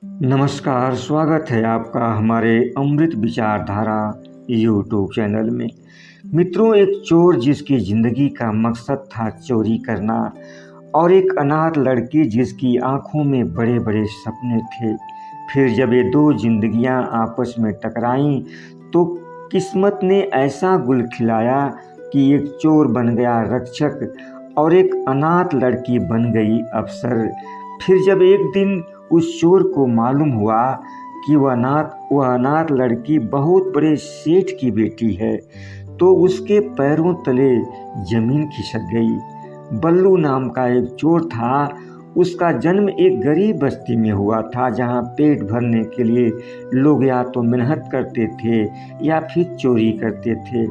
नमस्कार, स्वागत है आपका हमारे अमृत विचारधारा यूट्यूब चैनल में। मित्रों, एक चोर जिसकी ज़िंदगी का मकसद था चोरी करना और एक अनाथ लड़की जिसकी आंखों में बड़े बड़े सपने थे। फिर जब ये दो जिंदगियां आपस में टकराईं तो किस्मत ने ऐसा गुल खिलाया कि एक चोर बन गया रक्षक और एक अनाथ लड़की बन गई अफसर। फिर जब एक दिन उस चोर को मालूम हुआ कि वह अनाथ लड़की बहुत बड़े सेठ की बेटी है, तो उसके पैरों तले जमीन खिसक गई। बल्लू नाम का एक चोर था। उसका जन्म एक गरीब बस्ती में हुआ था, जहाँ पेट भरने के लिए लोग या तो मेहनत करते थे या फिर चोरी करते थे।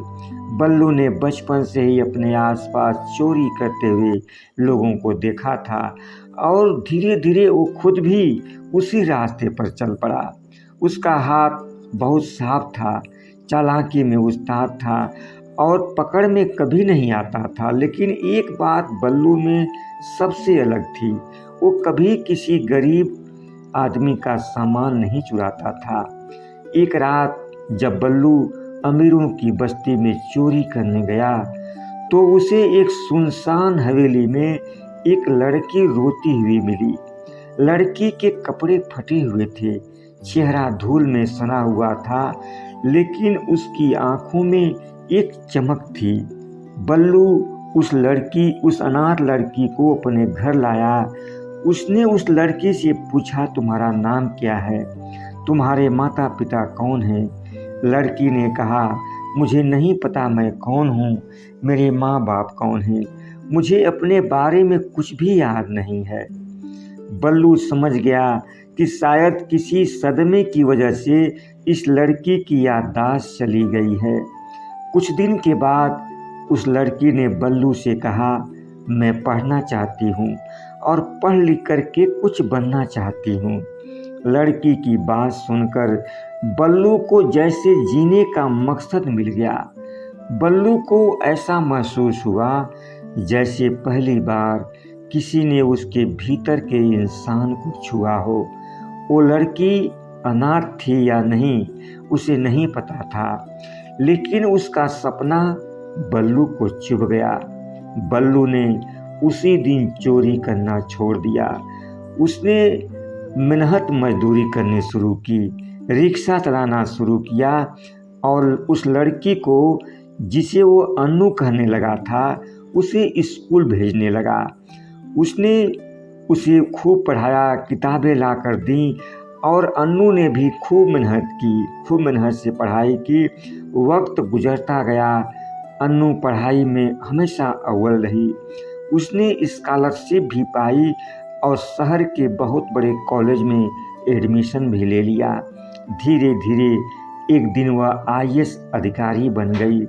बल्लू ने बचपन से ही अपने आसपास चोरी करते हुए लोगों को देखा था और धीरे धीरे वो खुद भी उसी रास्ते पर चल पड़ा। उसका हाथ बहुत साफ था, चालाकी में उस्ताद था और पकड़ में कभी नहीं आता था। लेकिन एक बात बल्लू में सबसे अलग थी, वो कभी किसी गरीब आदमी का सामान नहीं चुराता था। एक रात जब बल्लू अमीरों की बस्ती में चोरी करने गया तो उसे एक सुनसान हवेली में एक लड़की रोती हुई मिली। लड़की के कपड़े फटे हुए थे, चेहरा धूल में सना हुआ था, लेकिन उसकी आंखों में एक चमक थी। बल्लू उस अनाथ लड़की को अपने घर लाया। उसने उस लड़की से पूछा, तुम्हारा नाम क्या है? तुम्हारे माता पिता कौन हैं? लड़की ने कहा, मुझे नहीं पता मैं कौन हूँ, मेरे माँ बाप कौन हैं, मुझे अपने बारे में कुछ भी याद नहीं है। बल्लू समझ गया कि शायद किसी सदमे की वजह से इस लड़की की याददाश्त चली गई है। कुछ दिन के बाद उस लड़की ने बल्लू से कहा, मैं पढ़ना चाहती हूँ और पढ़ लिख करके कुछ बनना चाहती हूँ। लड़की की बात सुनकर बल्लू को जैसे जीने का मकसद मिल गया। बल्लू को ऐसा महसूस हुआ जैसे पहली बार किसी ने उसके भीतर के इंसान को छुआ हो। वो लड़की अनाथ थी या नहीं, उसे नहीं पता था, लेकिन उसका सपना बल्लू को चुभ गया। बल्लू ने उसी दिन चोरी करना छोड़ दिया। उसने मेहनत मजदूरी करनी शुरू की, रिक्शा चलाना शुरू किया और उस लड़की को, जिसे वो अन्नू कहने लगा था, उसे स्कूल भेजने लगा। उसने उसे खूब पढ़ाया, किताबें ला कर दी और अन्नू ने भी खूब मेहनत की, खूब मेहनत से पढ़ाई की। वक्त गुजरता गया, अन्नू पढ़ाई में हमेशा अव्वल रही। उसने स्कॉलरशिप भी पाई और शहर के बहुत बड़े कॉलेज में एडमिशन भी ले लिया। धीरे धीरे एक दिन वह आईएएस अधिकारी बन गई।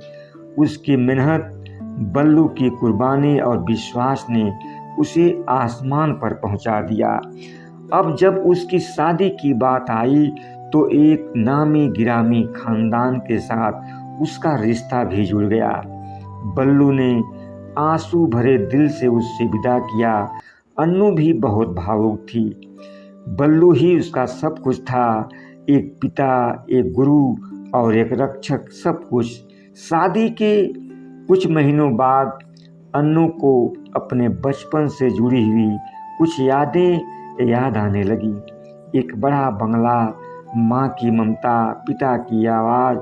उसकी मेहनत, बल्लू की कुर्बानी और विश्वास ने उसे आसमान पर पहुंचा दिया। अब जब उसकी शादी की बात आई तो एक नामी गिरामी खानदान के साथ उसका रिश्ता भी जुड़ गया। बल्लू ने आंसू भरे दिल से उससे विदा किया। अन्नू भी बहुत भावुक थी। बल्लू ही उसका सब कुछ था, एक पिता, एक गुरु और एक रक्षक, सब कुछ। शादी के कुछ महीनों बाद अन्नू को अपने बचपन से जुड़ी हुई कुछ यादें याद आने लगी। एक बड़ा बंगला, माँ की ममता, पिता की आवाज़।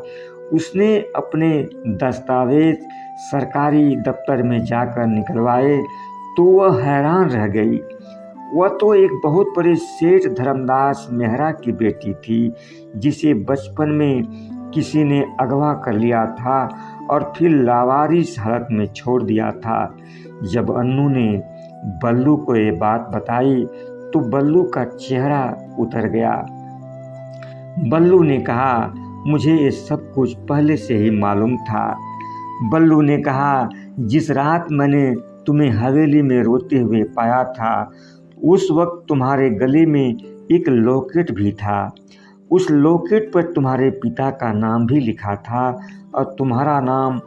उसने अपने दस्तावेज सरकारी दफ्तर में जाकर निकलवाए तो वह हैरान रह गई। वह तो एक बहुत बड़े सेठ धर्मदास मेहरा की बेटी थी, जिसे बचपन में किसी ने अगवा कर लिया था और फिर लावारिस हालत में छोड़ दिया था। जब अन्नू ने बल्लू को ये बात बताई तो बल्लू का चेहरा उतर गया। बल्लू ने कहा, मुझे ये सब कुछ पहले से ही मालूम था। बल्लू ने कहा, जिस रात मैंने तुम्हें हवेली में रोते हुए पाया था, उस वक्त तुम्हारे गले में एक लॉकेट भी था। उस लॉकेट पर तुम्हारे पिता का नाम भी लिखा था और तुम्हारा नाम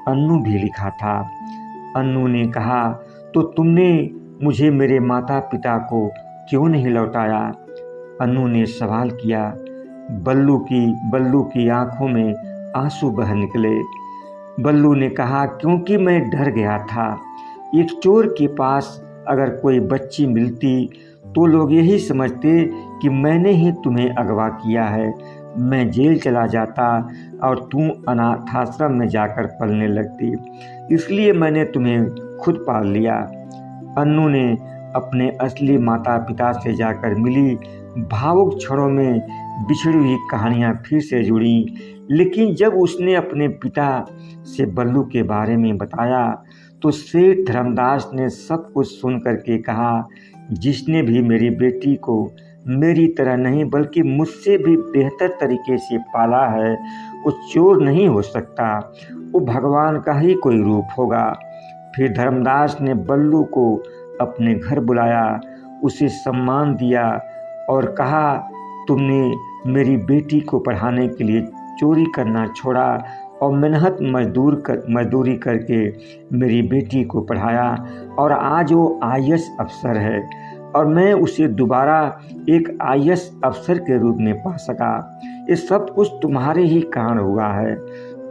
अन्नू भी लिखा था। अन्नू ने कहा, तो तुमने मुझे मेरे माता पिता को क्यों नहीं लौटाया? अन्नू ने सवाल किया। बल्लू की आंखों में आंसू बह निकले। बल्लू ने कहा, क्योंकि मैं डर गया था। एक चोर के पास अगर कोई बच्ची मिलती तो लोग यही समझते कि मैंने ही तुम्हें अगवा किया है। मैं जेल चला जाता और तुम अनाथाश्रम में जाकर पलने लगती, इसलिए मैंने तुम्हें खुद पाल लिया। अन्नू ने अपने असली माता पिता से जाकर मिली। भावुक क्षणों में बिछड़ी हुई कहानियाँ फिर से जुड़ी। लेकिन जब उसने अपने पिता से बल्लू के बारे में बताया तो सेठ धर्मदास ने सब कुछ सुन करके कहा, जिसने भी मेरी बेटी को मेरी तरह नहीं बल्कि मुझसे भी बेहतर तरीके से पाला है वो चोर नहीं हो सकता, वो भगवान का ही कोई रूप होगा। फिर धर्मदास ने बल्लू को अपने घर बुलाया, उसे सम्मान दिया और कहा, तुमने मेरी बेटी को पढ़ाने के लिए चोरी करना छोड़ा और मेहनत मजदूरी करके मेरी बेटी को पढ़ाया और आज वो आईएएस अफसर है और मैं उसे दोबारा एक आईएएस अफसर के रूप में पा सका। ये सब कुछ तुम्हारे ही कारण हुआ है।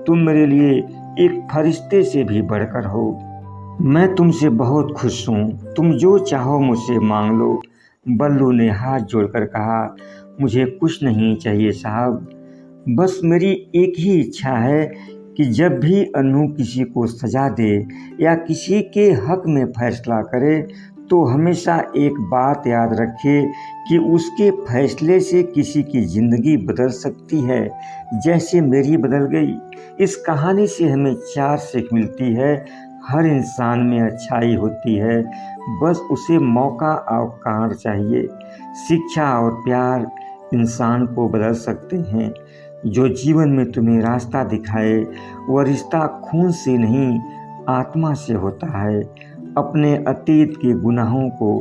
तुम मेरे लिए एक फरिश्ते से भी बढ़कर हो। मैं तुमसे बहुत खुश हूँ, तुम जो चाहो मुझसे मांग लो। बल्लू ने हाथ जोड़कर कहा, मुझे कुछ नहीं चाहिए साहब, बस मेरी एक ही इच्छा है कि जब भी अन्नू किसी को सजा दे या किसी के हक में फैसला करे तो हमेशा एक बात याद रखे कि उसके फैसले से किसी की ज़िंदगी बदल सकती है, जैसे मेरी बदल गई। इस कहानी से हमें 4 सीख मिलती है। हर इंसान में अच्छाई होती है, बस उसे मौका और कारण चाहिए। शिक्षा और प्यार इंसान को बदल सकते हैं। जो जीवन में तुम्हें रास्ता दिखाए वह रिश्ता खून से नहीं आत्मा से होता है। अपने अतीत के गुनाहों को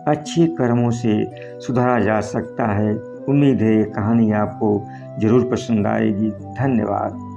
अच्छे कर्मों से सुधारा जा सकता है। उम्मीद है ये कहानी आपको ज़रूर पसंद आएगी। धन्यवाद।